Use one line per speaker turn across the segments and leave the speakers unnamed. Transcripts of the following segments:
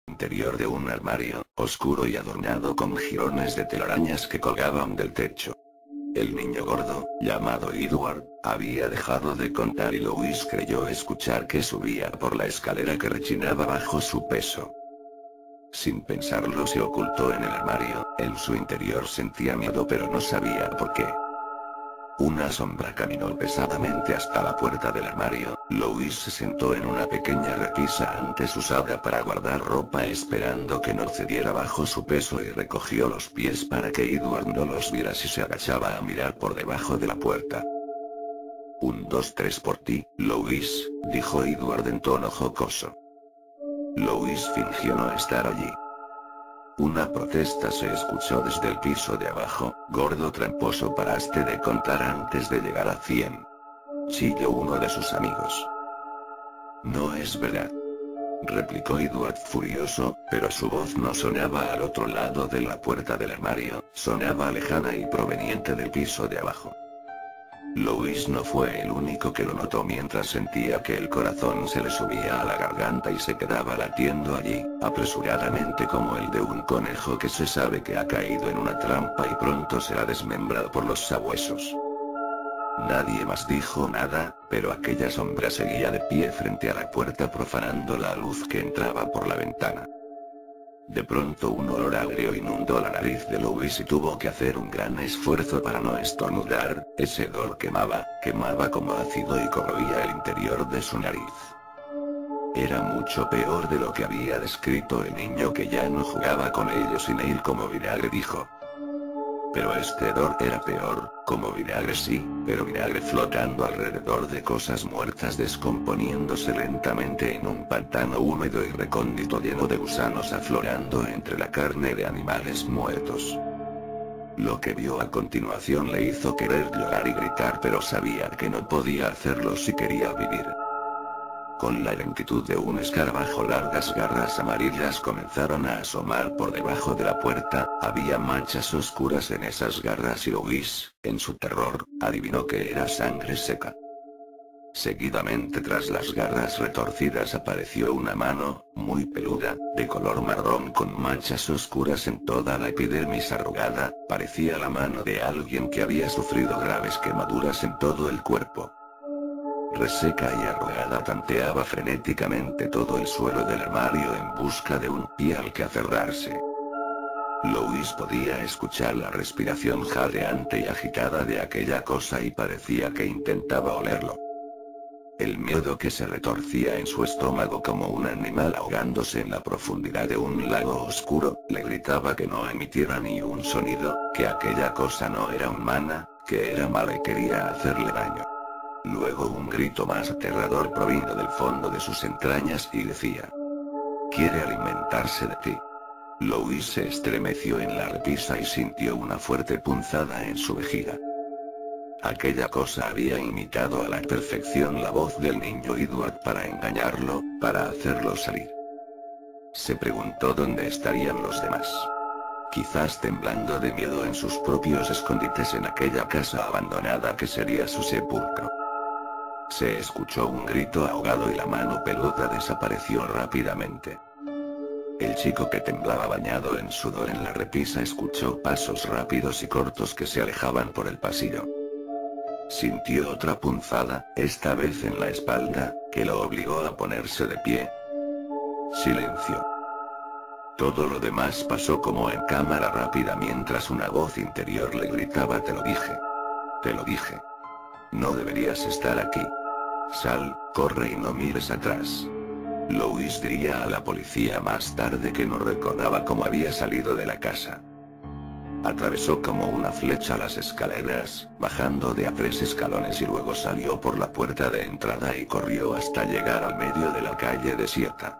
interior de un armario, oscuro y adornado con jirones de telarañas que colgaban del techo. El niño gordo, llamado Edward, había dejado de contar y Louis creyó escuchar que subía por la escalera que rechinaba bajo su peso. Sin pensarlo se ocultó en el armario, en su interior sentía miedo pero no sabía por qué. Una sombra caminó pesadamente hasta la puerta del armario. Louis se sentó en una pequeña repisa antes usada para guardar ropa esperando que no cediera bajo su peso y recogió los pies para que Edward no los viera si se agachaba a mirar por debajo de la puerta. 1, 2, 3 por ti, Louis, dijo Edward en tono jocoso. Louis fingió no estar allí. Una protesta se escuchó desde el piso de abajo. Gordo tramposo, paraste de contar antes de llegar a 100. Chilló uno de sus amigos. No es verdad, replicó Edward furioso, pero su voz no sonaba al otro lado de la puerta del armario, sonaba lejana y proveniente del piso de abajo. Louis no fue el único que lo notó mientras sentía que el corazón se le subía a la garganta y se quedaba latiendo allí, apresuradamente como el de un conejo que se sabe que ha caído en una trampa y pronto será desmembrado por los sabuesos. Nadie más dijo nada, pero aquella sombra seguía de pie frente a la puerta profanando la luz que entraba por la ventana. De pronto un olor agrio inundó la nariz de Louis y tuvo que hacer un gran esfuerzo para no estornudar. Ese olor quemaba como ácido y corroía el interior de su nariz. Era mucho peor de lo que había descrito el niño que ya no jugaba con ellos y Neil como vinagre dijo. Pero este hedor era peor, como vinagre sí, pero vinagre flotando alrededor de cosas muertas descomponiéndose lentamente en un pantano húmedo y recóndito lleno de gusanos aflorando entre la carne de animales muertos. Lo que vio a continuación le hizo querer llorar y gritar, pero sabía que no podía hacerlo si quería vivir. Con la lentitud de un escarabajo, largas garras amarillas comenzaron a asomar por debajo de la puerta. Había manchas oscuras en esas garras y Louis, en su terror, adivinó que era sangre seca. Seguidamente tras las garras retorcidas apareció una mano, muy peluda, de color marrón con manchas oscuras en toda la epidermis arrugada. Parecía la mano de alguien que había sufrido graves quemaduras en todo el cuerpo. Reseca y arrugada tanteaba frenéticamente todo el suelo del armario en busca de un pie al que aferrarse. Louis podía escuchar la respiración jadeante y agitada de aquella cosa y parecía que intentaba olerlo. El miedo que se retorcía en su estómago como un animal ahogándose en la profundidad de un lago oscuro, le gritaba que no emitiera ni un sonido, que aquella cosa no era humana, que era mala y quería hacerle daño. Luego un grito más aterrador provino del fondo de sus entrañas y decía: «Quiere alimentarse de ti». Louis se estremeció en la repisa y sintió una fuerte punzada en su vejiga. Aquella cosa había imitado a la perfección la voz del niño Edward para engañarlo, para hacerlo salir. Se preguntó dónde estarían los demás. Quizás temblando de miedo en sus propios escondites en aquella casa abandonada que sería su sepulcro. Se escuchó un grito ahogado y la mano peluda desapareció rápidamente. El chico que temblaba bañado en sudor en la repisa escuchó pasos rápidos y cortos que se alejaban por el pasillo. Sintió otra punzada, esta vez en la espalda, que lo obligó a ponerse de pie. Silencio. Todo lo demás pasó como en cámara rápida mientras una voz interior le gritaba: «Te lo dije. Te lo dije. No deberías estar aquí. Sal, corre y no mires atrás». Louis diría a la policía más tarde que no recordaba cómo había salido de la casa. Atravesó como una flecha las escaleras, bajando de a 3 escalones y luego salió por la puerta de entrada y corrió hasta llegar al medio de la calle desierta.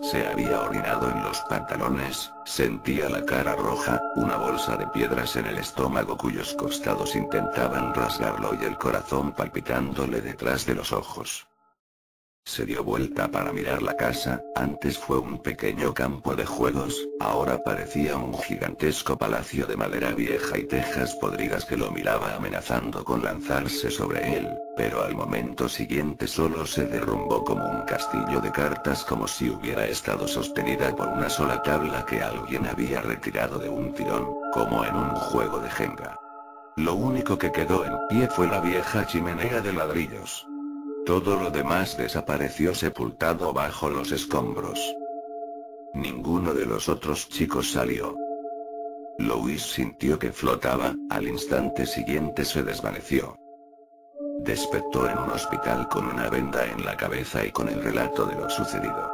Se había orinado en los pantalones, sentía la cara roja, una bolsa de piedras en el estómago cuyos costados intentaban rasgarlo y el corazón palpitándole detrás de los ojos. Se dio vuelta para mirar la casa. Antes fue un pequeño campo de juegos, ahora parecía un gigantesco palacio de madera vieja y tejas podridas que lo miraba amenazando con lanzarse sobre él, pero al momento siguiente solo se derrumbó como un castillo de cartas, como si hubiera estado sostenida por una sola tabla que alguien había retirado de un tirón, como en un juego de Jenga. Lo único que quedó en pie fue la vieja chimenea de ladrillos. Todo lo demás desapareció sepultado bajo los escombros. Ninguno de los otros chicos salió. Louis sintió que flotaba, al instante siguiente se desvaneció. Despertó en un hospital con una venda en la cabeza y con el relato de lo sucedido.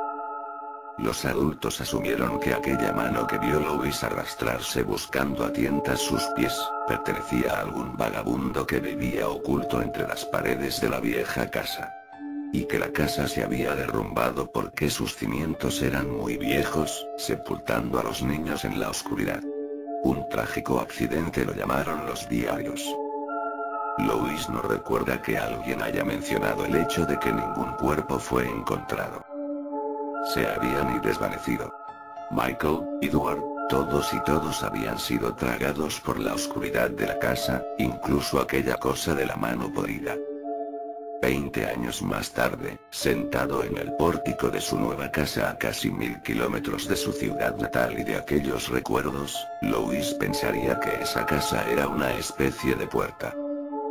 Los adultos asumieron que aquella mano que vio Louis arrastrarse buscando a tientas sus pies, pertenecía a algún vagabundo que vivía oculto entre las paredes de la vieja casa. Y que la casa se había derrumbado porque sus cimientos eran muy viejos, sepultando a los niños en la oscuridad. Un trágico accidente lo llamaron los diarios. Louis no recuerda que alguien haya mencionado el hecho de que ningún cuerpo fue encontrado. Se habían desvanecido. Michael, Edward, todos habían sido tragados por la oscuridad de la casa, incluso aquella cosa de la mano podrida. 20 años más tarde, sentado en el pórtico de su nueva casa a casi 1000 kilómetros de su ciudad natal y de aquellos recuerdos, Louis pensaría que esa casa era una especie de puerta.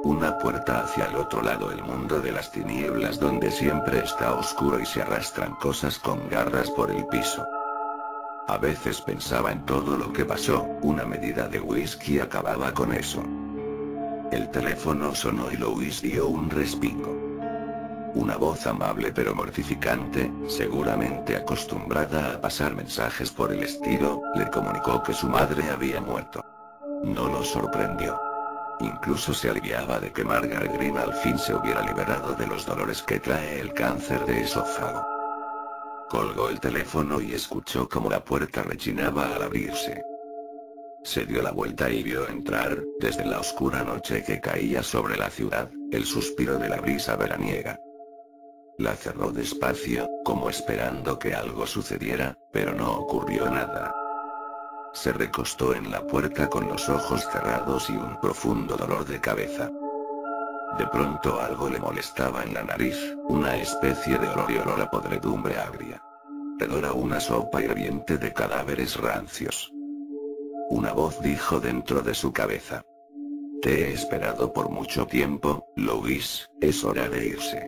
Una puerta hacia el otro lado del mundo de las tinieblas donde siempre está oscuro y se arrastran cosas con garras por el piso. A veces pensaba en todo lo que pasó, una medida de whisky acababa con eso. El teléfono sonó y Louis dio un respingo. Una voz amable pero mortificante, seguramente acostumbrada a pasar mensajes por el estilo, le comunicó que su madre había muerto. No lo sorprendió. Incluso se aliviaba de que Margaret Green al fin se hubiera liberado de los dolores que trae el cáncer de esófago. Colgó el teléfono y escuchó cómo la puerta rechinaba al abrirse. Se dio la vuelta y vio entrar, desde la oscura noche que caía sobre la ciudad, el suspiro de la brisa veraniega. La cerró despacio, como esperando que algo sucediera, pero no ocurrió nada. Se recostó en la puerta con los ojos cerrados y un profundo dolor de cabeza. De pronto algo le molestaba en la nariz, una especie de olor y olor a podredumbre agria. Olor a una sopa hirviente de cadáveres rancios. Una voz dijo dentro de su cabeza: «Te he esperado por mucho tiempo, Louis, es hora de irse».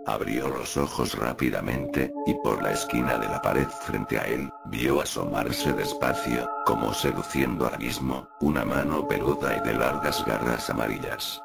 Abrió los ojos rápidamente, y por la esquina de la pared frente a él, vio asomarse despacio, como seduciendo al abismo, una mano peluda y de largas garras amarillas.